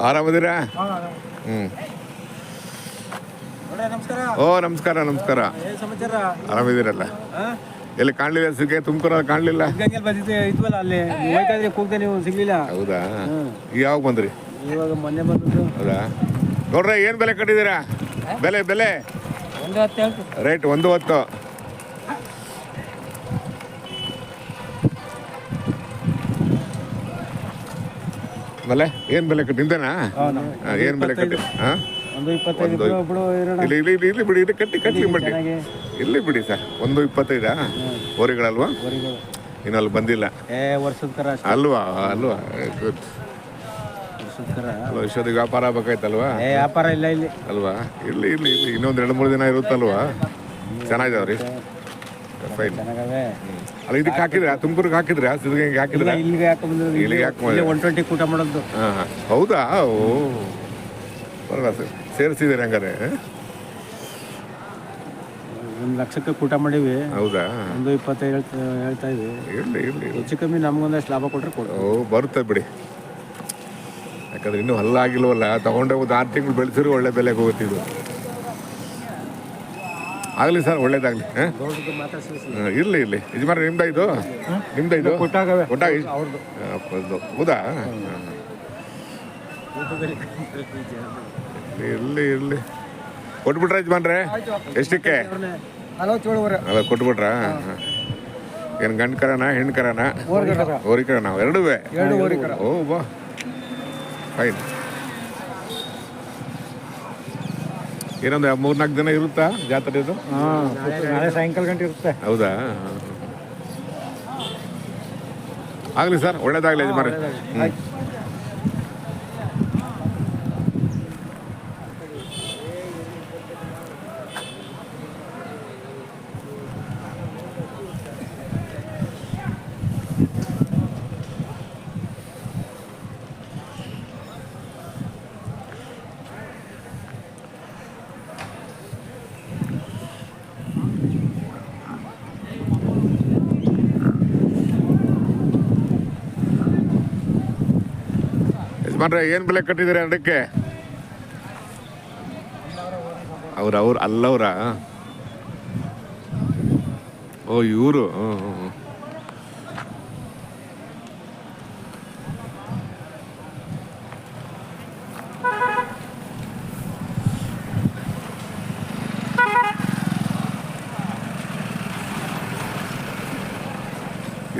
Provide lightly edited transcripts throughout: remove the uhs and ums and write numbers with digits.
ಆರಾಮದಿರಾ? ಹ್ಞೂ. ಓ ನಮಸ್ಕಾರ ನಮಸ್ಕಾರ. ಆರಾಮಿದ್ದೀರಲ್ಲ? ಎಲ್ಲಿ ಕಾಣಲಿಲ್ಲ? ಸಿಗ್ಗೆ ತುಮಕೂರಲ್ಲಿ ಕಾಣಲಿಲ್ಲ. ಇದ್ವಲ್ಲ ಅಲ್ಲಿ ಹೋಯ್ತಾ ಇದ್ರಿ, ಕೂಗ್ದೆ ನೀವು ಸಿಗ್ಲಿಲ್ಲ. ಹೌದಾ? ಯಾವಾಗ ಬಂದ್ರಿ? ಇವಾಗ ಮೊನ್ನೆ ಬಂದದ್ದು. ಹೌದಾ? ನೋಡ್ರಿ ಏನು ಬೆಲೆ ಕಟ್ಟಿದ್ದೀರಾ? ಬೆಲೆ ಬೆಲೆ 110 ರೇಟ್ 110. ಬೆಲೆ ಏನು ಬೆಲೆ ಕಟ್ಟಿ ನಿಂದೇನಾ? ಏನು ಬೆಲೆ ಕಟ್ಟಿ? ಹಾಂ 125 ಇಲ್ಲಿ ಇಲ್ಲಿ ಇಲ್ಲಿ ಬಿಡಿ, ಇಲ್ಲಿ ಕಟ್ಟಿ ಕಟ್ಟಿ ಬಿಡಿ, ಇಲ್ಲಿ ಬಿಡಿ ಸರ್. 125 ಓರಿಗಳಲ್ವಾ? ಇನ್ನು ಅಲ್ಲಿ ಬಂದಿಲ್ಲ. ವರ್ಷದ ಕರ ಅಲ್ವಾ? ಅಲ್ವಾ? ಗುಡ್. ವರ್ಷದ ಕರ ಇಷ್ಟೊತ್ತಿಗೆ ವ್ಯಾಪಾರ ಆಗ್ಬೇಕಾಯ್ತಲ್ವಾ? ವ್ಯಾಪಾರ ಇಲ್ಲ ಇಲ್ಲಿ ಅಲ್ವಾ? ಇಲ್ಲಿ ಇಲ್ಲಿ ಇಲ್ಲಿ ಇನ್ನೊಂದು 2-3 ದಿನ ಇರುತ್ತಲ್ವಾ? ಚೆನ್ನಾಗಿದಾವ್ರಿ. ಫೈನ್. ಅಲ್ಲ ಇದಕ್ಕೆ ಹಾಕಿದ್ರೆ ತುಮಕೂರಿಗೆ ಹಾಕಿದ್ರೆ ಸಿದ್ಧಗಂಗೆ ಹಾಕಿದ್ರೆ ಇಲ್ಲಿಗೆ ಯಾಕೆ ಬಂದಿರೋದು? ಇಲ್ಲಿಗೆ ಯಾಕೆ ಮಾಡಿ? 120 ಕೂಟ ಮಾಡೋದು. ಹಾಂ ಹೌದಾ? ಓ ಬರಲ್ಲ ಸರ್, ಸೇರಿಸಿದ್ದೀರಿ ಹಂಗಾರೆ? 1 ಲಕ್ಷಕ್ಕೆ ಕೂಟ ಮಾಡೀವಿ. ಹೌದಾ? 125 ಹೇಳ್ತಾ ಇದ್ವಿ. ಇರಲಿ ಇರಲಿ, ಹೆಚ್ಚು ಕಮ್ಮಿ ನಮ್ಗೊಂದಷ್ಟು ಲಾಭ ಕೊಟ್ಟರೆ ಕೊಡು. ಓ ಬರುತ್ತೆ ಬಿಡಿ. ಯಾಕಂದ್ರೆ ಇನ್ನೂ ಹಲ್ಲಾಗಿಲ್ವಲ್ಲ, ತಗೊಂಡೆ ಒಂದು 6 ತಿಂಗಳು ಬೆಳೆಸಿದ್ರು ಒಳ್ಳೆ ಬೆಲೆಗೆ ಹೋಗುತ್ತಿದ್ದು. ಆಗಲಿ ಸರ್, ಒಳ್ಳೇದಾಗಲಿ. ಇರಲಿ ಇರಲಿ. ಯಜಮಾನ ನಿಮ್ದ ಇದು? ನಿಮ್ದ ಇದು? ಕೊಟ್ಟಾಗವೆ. ಹೌದಾ? ಇರಲಿ ಇರಲಿ. ಕೊಟ್ಬಿಟ್ರ ಯಜಮಾನ್ರೆ? ಎಷ್ಟಕ್ಕೆ? ಅಲ್ಲ ಕೊಟ್ಬಿಟ್ರಾ? ಏನು ಗಂಡು ಕರನ ಹೆಣ್ಣು ಕರನ? ಓರಿಕರನ? ಎರಡೂ? ಓ ಬಾ ಫೈನ್. ಏನೊಂದು 3-4 ದಿನ ಇರುತ್ತಾ ಜಾತ್ರೆ ಇದು? ನಾಳೆ ಸಾಯಂಕಾಲ ಗಂಟೆ ಇರುತ್ತೆ. ಹೌದಾ? ಆಗಲಿ ಸರ್, ಒಳ್ಳೇದಾಗಲಿ ಯಜಮಾನ. ಯಜಮಾನ್ರೆ ಏನು ಬೆಲೆ ಕಟ್ಟಿದ್ದೀರಿ ಅದಕ್ಕೆ? ಅವ್ರು ಅಲ್ಲವ್ರ? ಓ ಇವರು.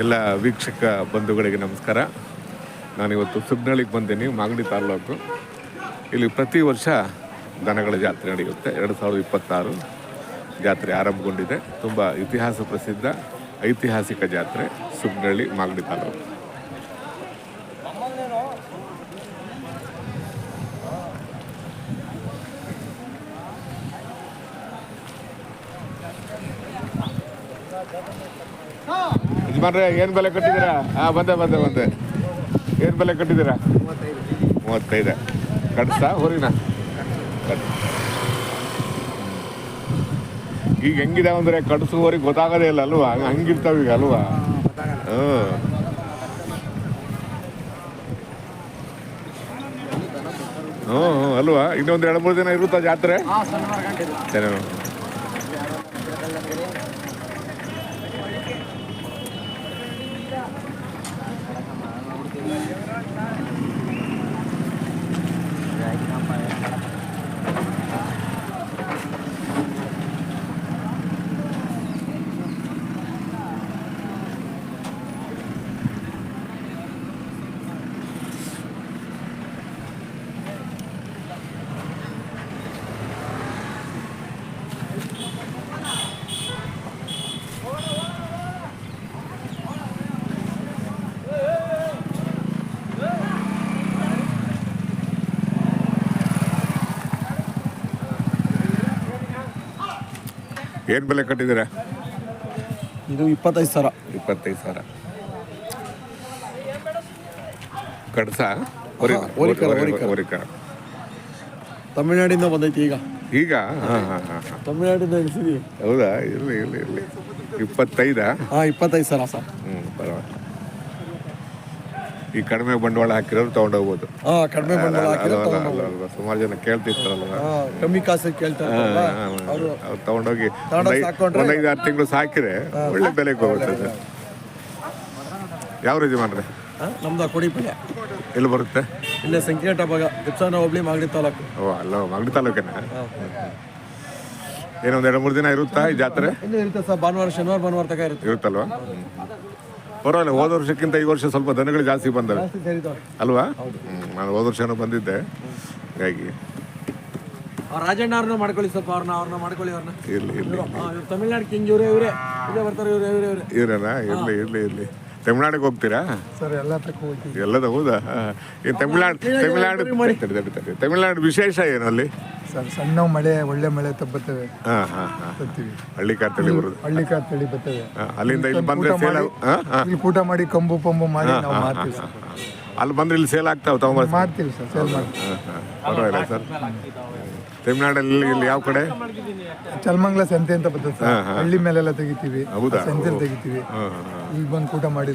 ಎಲ್ಲ ವೀಕ್ಷಕ ಬಂಧುಗಳಿಗೆ ನಮಸ್ಕಾರ. ನಾನಿವತ್ತು ಸುಗ್ನಳ್ಳಿಗೆ ಬಂದೀನಿ, ಮಾಗಡಿ ತಾಲ್ಲೂಕು. ಇಲ್ಲಿ ಪ್ರತಿ ವರ್ಷ ದನಗಳ ಜಾತ್ರೆ ನಡೆಯುತ್ತೆ. 2026 ಜಾತ್ರೆ ಆರಂಭಗೊಂಡಿದೆ. ತುಂಬ ಇತಿಹಾಸ ಪ್ರಸಿದ್ಧ ಐತಿಹಾಸಿಕ ಜಾತ್ರೆ ಸುಗ್ನಳ್ಳಿ, ಮಾಗಡಿ ತಾಲ್ಲೂಕು. ಯಜಮಾನ್ರೆ ಏನು ಬೆಲೆ ಕಟ್ಟಿದ್ದೀರಾ? ಬಂದೆ ಬಂದೆ ಬಂದೆ. ಏನು ಬೆಲೆ ಕಟ್ಟಿದ್ದೀರಾ? 35. ಕಟ್ಸಾ ಹೊರಿನ? ಈಗ ಹೆಂಗಿದಾವೆ ಅಂದರೆ ಕಟ್ಸು ಹೊರಿಗೆ ಗೊತ್ತಾಗೋದೇ ಇಲ್ಲ ಅಲ್ವಾ? ಹಂಗಿರ್ತಾವ ಈಗ ಅಲ್ವಾ? ಹ್ಞೂ ಅಲ್ವಾ? ಇನ್ನೊಂದು 2-3 ದಿನ ಇರುತ್ತಾ ಜಾತ್ರೆ? ಚೆನ್ನಾಗಿ. ಏನು ಬೆಲೆ ಕಟ್ಟಿದ್ದೀರಾ? ಇದು 25,000. 25,000. ಕಡ್ಸ ತಮಿಳ್ನಾಡಿಂದ ಬಂದೈತಿ ಈಗ. ಈಗ? ಹಾಂ ಹಾಂ ಹಾಂ ಹಾಂ, ತಮಿಳ್ನಾಡಿಂದ ಇಳಿಸಿದ್ವಿ. ಹೌದಾ? ಇರಲಿ ಇರಲಿ ಇರಲಿ. 25? ಹಾಂ 25,000 ಸರ್. ಪರವಾಗಿಲ್ಲ. ಈ ಕಡಿಮೆ ಬಂಡವಾಳ ಹಾಕಿರೋರು ತೊಗೊಂಡೋಗ್ಬೋದು. ಕಡಿಮೆ ಬಂಡವಾಳ ಹಾಕಿದ್ರೆ ಸುಮಾರು ಜನ ಕೇಳ್ತಿರ್ತಾರಲ್ವ, ಕಮ್ಮಿ ಕಾಸಿಗೆ ಕೇಳ್ತಾರೆ ಅವ್ರು ತೊಗೊಂಡೋಗಿ ಸಾಕೊಂಡ್ರೆ ಒಂದು 5-6 ತಿಂಗಳು ಸಾಕಿದ್ರೆ ಒಳ್ಳೆ ಬೆಲೆಗೆ ಹೋಗುತ್ತೆ ಸರ್. ಯಾವ ಯಜಮಾನ್ರೆ? ನಮ್ದು ಕೊಡಿಪಲ್ಯ ಎಲ್ಲಿ ಬರುತ್ತೆ? ಇಲ್ಲೇ ಸಂಕೇಟ ಭಾಗ ದಿಪ್ಸಾನ ಹೋಬಳಿ ಮಾಗಡಿ ತಾಲೂಕು. ಅಲ್ಲ ಮಾಗಡಿ ತಾಲೂಕೇನ? ಏನೋ 2-3 ದಿನ ಇರುತ್ತಾ ಈ ಜಾತ್ರೆ? ಇಲ್ಲೇ ಇರುತ್ತೆ ಸರ್, ಭಾನುವಾರ ಶನಿವಾರ ಭಾನುವಾರ ತನಕ ಇರುತ್ತಲ್ವಾ? ಪರವಾಗಿಲ್ಲ. ಹೋದ ವರ್ಷಕ್ಕಿಂತ ಈ ವರ್ಷ ಸ್ವಲ್ಪ ದನಗಳು ಜಾಸ್ತಿ ಬಂದವೆ ಅಲ್ವಾ? ನಾನು ಹೋದ ವರ್ಷನೂ ಬಂದಿದ್ದೆ, ಹಾಗಾಗಿ ರಾಜಣ್ಣ ಅವ್ರನ್ನ ಮಾಡ್ಕೊಳ್ಳಿ ಸ್ವಲ್ಪ, ಅವ್ರನ್ನ ಮಾಡ್ಕೊಳ್ಳಿ. ಅವ್ರನ್ನ ಇರ್ಲಿ ತಮಿಳ್ನಾಡು ಕಿಂಗ್ ಇವರೇ ಇಲ್ಲೇ ಬರ್ತಾರೆ ಇವ್ರೇನಾ? ಇರ್ಲಿ ತಮಿಳ್ನಾಡಿಗೆ ಹೋಗ್ತೀರಾ ಸರ್? ಎಲ್ಲ ತಕ್ಕ ಹೋಗ್ತೀವಿ. ಎಲ್ಲದ ಹೌದಾ? ಈ ತಮಿಳ್ನಾಡು ವಿಶೇಷ ಏನು ಅಲ್ಲಿ ಸರ್? ಸಣ್ಣ ಮಳೆ, ಒಳ್ಳೆ ಮಳೆ ಬರ್ತವೆ. ಹಳ್ಳಿ ಕಾರ್ ತಳಿ ಬರೋದು, ಹಳ್ಳಿ ಕಾರ್ ತಳಿ ಬರ್ತವೆ. ಅಲ್ಲಿಂದ ಇಲ್ಲಿ ಬಂದ್ರೆ ಸೇಲ್ ಇಲ್ಲಿ ಊಟ ಮಾಡಿ ಕಂಬು ಪಂಬು ಮಾಡಿ ನಾವು ಮಾಡ್ತೀವಿ ಸರ್. ಅಲ್ಲಿ ಬಂದ್ರೆ ಇಲ್ಲಿ ಸೇಲ್ ಆಗ್ತಾವ ತಗೊಂಡ್ ಮಾಡ್ತೀವಿ ಸರ್, ಸೇಲ್ ಮಾಡ್ತೀವಿ. ಪರವಾಗಿಲ್ಲ ಸರ್. ತಮಿಳ್ನಾಡಲ್ಲಿ ಇಲ್ಲಿ ಯಾವ ಕಡೆ? ಚಲ್ಮಂಗ್ಲ ಸಂತೆ ಅಂತ ಬರ್ತದೆ ಸರ್, ಹಳ್ಳಿ ಮೇಲೆಲ್ಲ ತೆಗಿತೀವಿ. ಹೌದಾ? ಸಂತೆ ತೆಗಿತೀವಿ, ಇಲ್ಲಿ ಬಂದು ಊಟ ಮಾಡಿ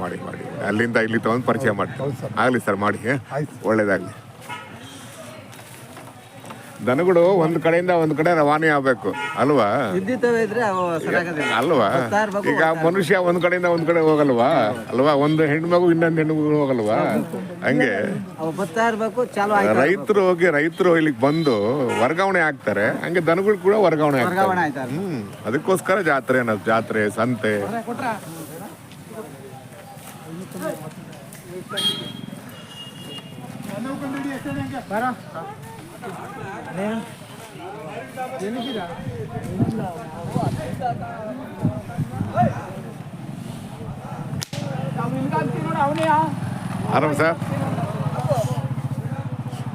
ಮಾಡಿ ಅಲ್ಲಿಂದ ಇಲ್ಲಿ ತಗೊಂಡು ಪರಿಚಯ ಮಾಡಿ. ಆಗಲಿ ಸರ್, ಮಾಡಿ, ಒಳ್ಳೇದಾಗಲಿ. ದನಗಳು ಒಂದು ಕಡೆಯಿಂದ ಒಂದು ಕಡೆ ರವಾನೆ ಆಗ್ಬೇಕು ಅಲ್ವಾ? ಅಲ್ವಾ? ಈಗ ಮನುಷ್ಯ ಒಂದ್ ಕಡೆಯಿಂದ ಒಂದ್ ಕಡೆ ಹೋಗಲ್ವಾ ಅಲ್ವಾ? ಒಂದು ಹೆಣ್ಮಗು ಇನ್ನೊಂದು ಹೆಣ್ಮಗು ಹೋಗಲ್ವಾ? ಹಂಗೆ ರೈತರು ಇಲ್ಲಿಗೆ ಬಂದು ವರ್ಗಾವಣೆ ಆಗ್ತಾರೆ, ಹಂಗೆ ದನಗಳು ಕೂಡ ವರ್ಗಾವಣೆ ಆಗ್ತಾರೆ. ಅದಕ್ಕೋಸ್ಕರ ಜಾತ್ರೆ ಸಂತೆ. ಆರಾಮ್ ಸರ್?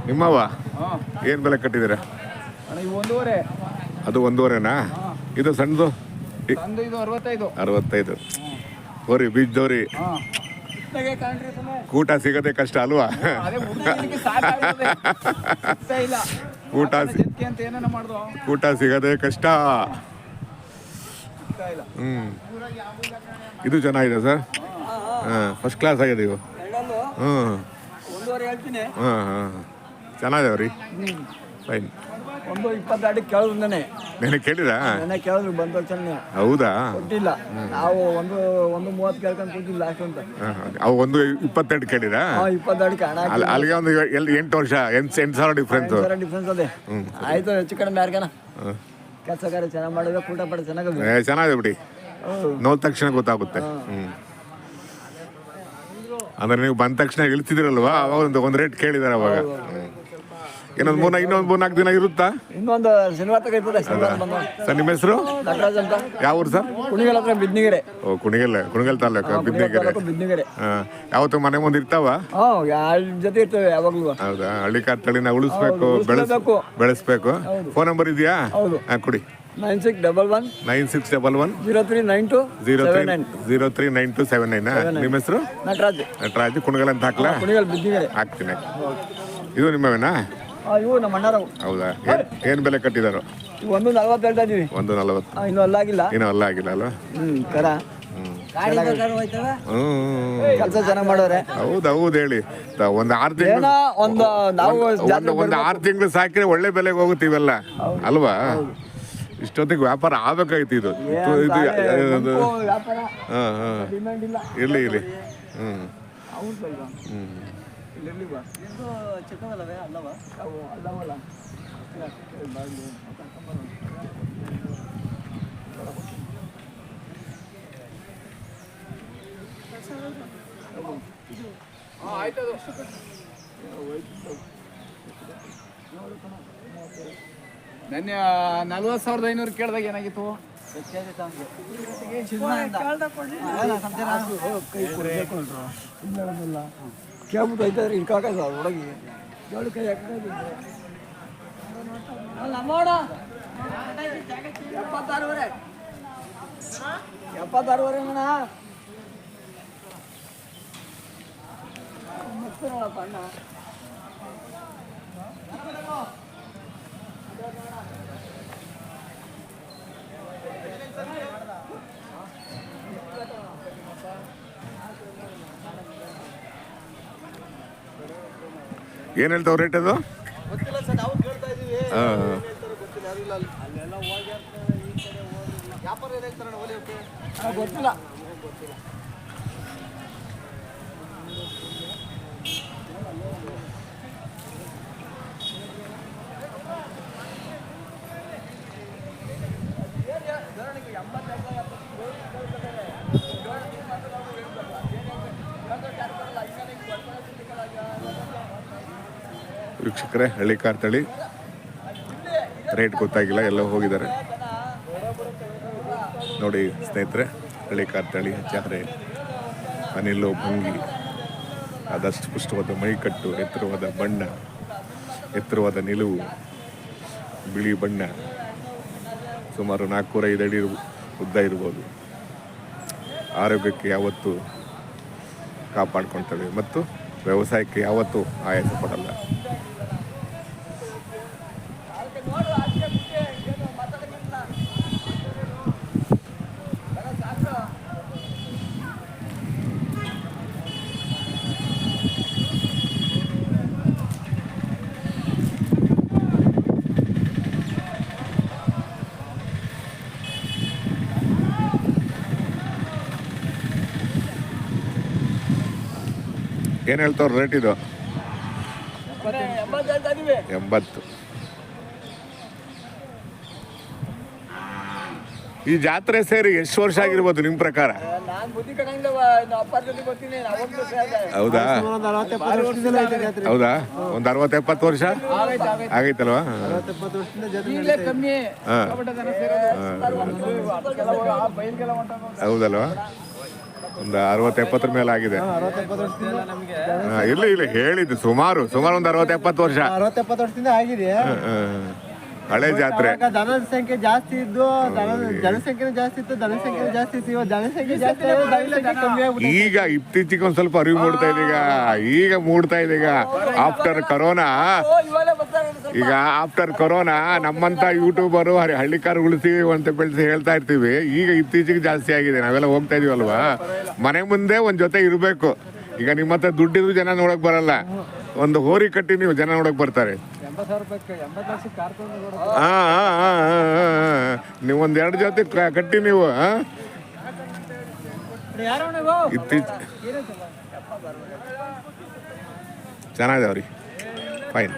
ನಿಮ್ಮವ ಏನ್ ಬೆಲೆ ಕಟ್ಟಿದ್ದೀರಾ? ಅದು 1.5ನಾ? ಇದು ಸಣ್ಣದು 65. ಹೋರಿ ಬೀಜದವ್ರಿ, ಊಟ ಸಿಗದೆ ಕಷ್ಟ ಅಲ್ವಾ? ಊಟ ಸಿಗದೆ ಕಷ್ಟ. ಇದು ಚೆನ್ನಾಗಿದೆ ಸರ್, ಫಸ್ಟ್ ಕ್ಲಾಸ್ ಆಗಿದೆ ಇವು. ಚೆನ್ನಾಗಿದಾವ್ರಿ, ಫೈನ್. 1.20 ಕೇಳಿದ್ರು ನೆನೆ ಕೇಳಿರಾ? ಕೇಳಿದ್ರು ಬಂದ ಹೌದಾ? ಕೊಟ್ಟಿಲ್ಲ, ನಾವು 1.30 ಕೇಳ್ಕೊಂಡು ಕೂತಿಲ್ಲ ಲಾಸ್ಟ್ ಅಂತ. ಅವು 1.22 ಕೇಳಿರಾ? 22 ಅಲ್ಲಿಗೆ ಒಂದು 8 ವರ್ಷ 8,000 ಡಿಫ್ರೆನ್ಸ್ ಅದೇ. ಆಯ್ತು, ಹೆಚ್ಚು ಕಡಿಮೆ ಯಾರಿಗಾನ ಕೆಲಸ ಕಾರ್ಯ ಚೆನ್ನಾಗಿ ಮಾಡಿದ್ರೆ ಊಟ ಪಡ ಚೆನ್ನಾಗಿದೆ ಬಿಡಿ, ನೋಡಿದ ತಕ್ಷಣ ಗೊತ್ತಾಗುತ್ತೆ. ಅಂದ್ರೆ ನೀವು ಬಂದ ತಕ್ಷಣ ಇಳ್ತಿದಿರಲ್ವಾ, ಅವಾಗ ಒಂದು ರೇಟ್ ಕೇಳಿದಾರೆ ಅವಾಗ. ಇನ್ನೊಂದು 3-4 ದಿನ ಇರುತ್ತಾ? ಇನ್ನೊಂದು ಶನಿವಾರ ತನಕ ಇರ್ತದೆ. ಸರ್ ನಿಮ್ಮ ಹೆಸರು? ನಟರಾಜ್ ಅಂತ. ಯಾವ ಊರು ಸರ್? ಕುಣಿಗಲ್ ಹತ್ರ ಬಿದ್ನಿಗೆರೆ. ಓ, ಕುಣಿಗಲ್ ತಾಲೂಕು ಬಿದ್ನಿಗೆರೆ. ಯಾವತ್ತು ಮನೆ ಮುಂದೆ ಇರ್ತಾವ? ಜೊತೆ ಇರ್ತೇವೆ ಯಾವಾಗ್ಲೂ. ಹೌದಾ? ಹಳ್ಳಿ ಕಾರ್ ತಳಿನ ಉಳಿಸ್ಬೇಕು, ಬೆಳೆಸ್ಬೇಕು. ಫೋನ್ ನಂಬರ್ ಇದೆಯಾ? ಕೊಡಿ. 9611 039279. ನಿಮ್ಮ ಹೆಸರು? ನಟರಾಜ್. ಕುಣಿಗಲ್ ಅಂತ ಹಾಕ್ಲಾ? ಹಾಕ್ತೀನಿ. ಇದು ನಿಮ್ಮವೇನಾ? ಇವು ನಮ್ಮ ಅಣ್ಣರವು. ಹೌದಾ? ಏನ್ ಬೆಲೆ ಕಟ್ಟಿದಾರೋ? 1.40 ಹೇಳ್ತಾ ಇದೀವಿ. 1.40 ಇನ್ನೂ ಅಲ್ಲಾಗಿಲ್ಲ ಅಲ್ವಾ? ಕೆಲಸ ಚೆನ್ನಾಗಿ ಮಾಡೋರೆ. ಹೌದು ಹೇಳಿ. ಒಂದು 6 ತಿಂಗಳು ಸಾಕಿದ್ರೆ ಒಳ್ಳೆ ಬೆಲೆಗೆ ಹೋಗುತ್ತೀವಲ್ಲ ಅಲ್ವಾ? ಇಷ್ಟೊತ್ತಿಗೆ ವ್ಯಾಪಾರ ಆಗ್ಬೇಕಾಯ್ತು. ಇದು ಇರ್ಲಿ. ನೆನ್ನೆ 40,500 ಕೇಳಿದಾಗ ಏನಾಗಿತ್ತು? ಕೇಳ್ಬಿಟ್ಟು ಐತಾದ್ರೆ ಇಟ್ಕಾಕ ಒಳಗೆ ಕೈ 76 ಅಣ್ಣ. ಏನು ಹೇಳ್ತಾವೆ ರೇಟ್ ಅದು? ಗೊತ್ತಿಲ್ಲ ಸರ್, ನಾವು ಕೇಳ್ತಾ ಇದೀವಿ. ಹಾಂ ಗೊತ್ತಿಲ್ಲ, ಯಾರಿಲ್ಲ ಅಲ್ಲಿ. ಅಲ್ಲೆಲ್ಲ ಹೋಗಿ ವ್ಯಾಪಾರ ಏನಾಗ್ತಾರೆ ಹೊಲಿಯೋಕೆ ಗೊತ್ತಿಲ್ಲ. ವೀಕ್ಷಕರೇ, ಹಳ್ಳಿ ಕಾರ್ ತಳಿ ರೇಟ್ ಗೊತ್ತಾಗಿಲ್ಲ, ಎಲ್ಲ ಹೋಗಿದ್ದಾರೆ ನೋಡಿ ಸ್ನೇಹಿತರೆ. ಹಳ್ಳಿ ಕಾರ್ ತಳಿ ಚಹರೆ, ಅನಿಲು, ಭಂಗಿ, ಆದಷ್ಟು ಪುಷ್ಟವಾದ ಮೈಕಟ್ಟು, ಎತ್ತರವಾದ ಬಣ್ಣ, ಎತ್ತರವಾದ ನಿಲುವು, ಬಿಳಿ ಬಣ್ಣ, ಸುಮಾರು 4-5 ಅಡಿ ಉದ್ದ ಇರ್ಬೋದು. ಆರೋಗ್ಯಕ್ಕೆ ಯಾವತ್ತೂ ಕಾಪಾಡ್ಕೊಳ್ತವೆ ಮತ್ತು ವ್ಯವಸಾಯಕ್ಕೆ ಯಾವತ್ತೂ ಆಯಾಸ ಪಡಲ್ಲ. ಏನು ಹೇಳ್ತಾವ್ರ ರೇಟ್ ಇದು? 80. ಈ ಜಾತ್ರೆ ಸೇರಿ ಎಷ್ಟು ವರ್ಷ ಆಗಿರ್ಬೋದು ನಿಮ್ಮ ಪ್ರಕಾರ? ನಾನು ಬುದ್ಧಿ ಕಣಂಗಿಲ್ಲ, ಅಪ್ಪ ಜೊತೆ ಬರ್ತೀನಿ. ಹೌದಾ ಹೌದಾ ಒಂದು 60-70 ವರ್ಷ ಆಗೈತಲ್ವಾ? ಕಮ್ಮಿ. ಹೌದಲ್ವಾ? ಒಂದು 60-70 ಮೇಲೆ ಆಗಿದೆ. ಇಲ್ಲ ಇಲ್ಲ ಹೇಳಿದ್ದು ಸುಮಾರು ಒಂದು 60-70 ವರ್ಷ. 60-70 ವರ್ಷದಿಂದ ಆಗಿದೆ. ಹಳೆ ಜಾತ್ರೆ. ದನದ ಸಂಖ್ಯೆ ಜಾಸ್ತಿ ಇದ್ದು, ಜನಸಂಖ್ಯೆ ಜಾಸ್ತಿ ಇತ್ತು, ಜನಸಂಖ್ಯೆ ಜಾಸ್ತಿ ಇತ್ತು. ಇವಾಗ ಜನಸಂಖ್ಯೆ ಜಾಸ್ತಿ ಕಮ್ಮಿ. ಈಗ ಇತ್ತೀಚೆಗೆ ಒಂದ್ ಸ್ವಲ್ಪ ಅರಿವು ಮೂಡ್ತಾ ಇದೆ. ಈಗ ಮೂಡ್ತಾ ಇದೆ. ಆಫ್ಟರ್ ಕೊರೋನಾ, ಈಗ ಆಫ್ಟರ್ ಕೊರೋನಾ ನಮ್ಮಂತ ಯೂಟ್ಯೂಬರು ಹಳ್ಳಿಕಾರ ಉಳಿಸಿ ಅಂತ ಬೆಳೆಸಿ ಹೇಳ್ತಾ ಇರ್ತೀವಿ. ಈಗ ಇತ್ತೀಚೆಗೆ ಜಾಸ್ತಿ ಆಗಿದೆ. ನಾವೆಲ್ಲ ಹೋಗ್ತಾ ಇದೀವಲ್ವಾ, ಮನೆ ಮುಂದೆ ಒಂದ್ ಜೊತೆ ಇರಬೇಕು. ಈಗ ನಿಮ್ಮ ಹತ್ರ ದುಡ್ಡಿದ್ರು ಜನ ನೋಡಕ್ ಬರಲ್ಲ, ಒಂದು ಹೋರಿ ಕಟ್ಟಿ ನೀವು ಜನ ನೋಡಕ್ ಬರ್ತಾರೆ. ನೀವು ಒಂದ್ 2 ಜೊತೆ ಕಟ್ಟಿ ನೀವು ಚೆನ್ನಾಗಿದಾವ್ರಿ, ಫೈನ್.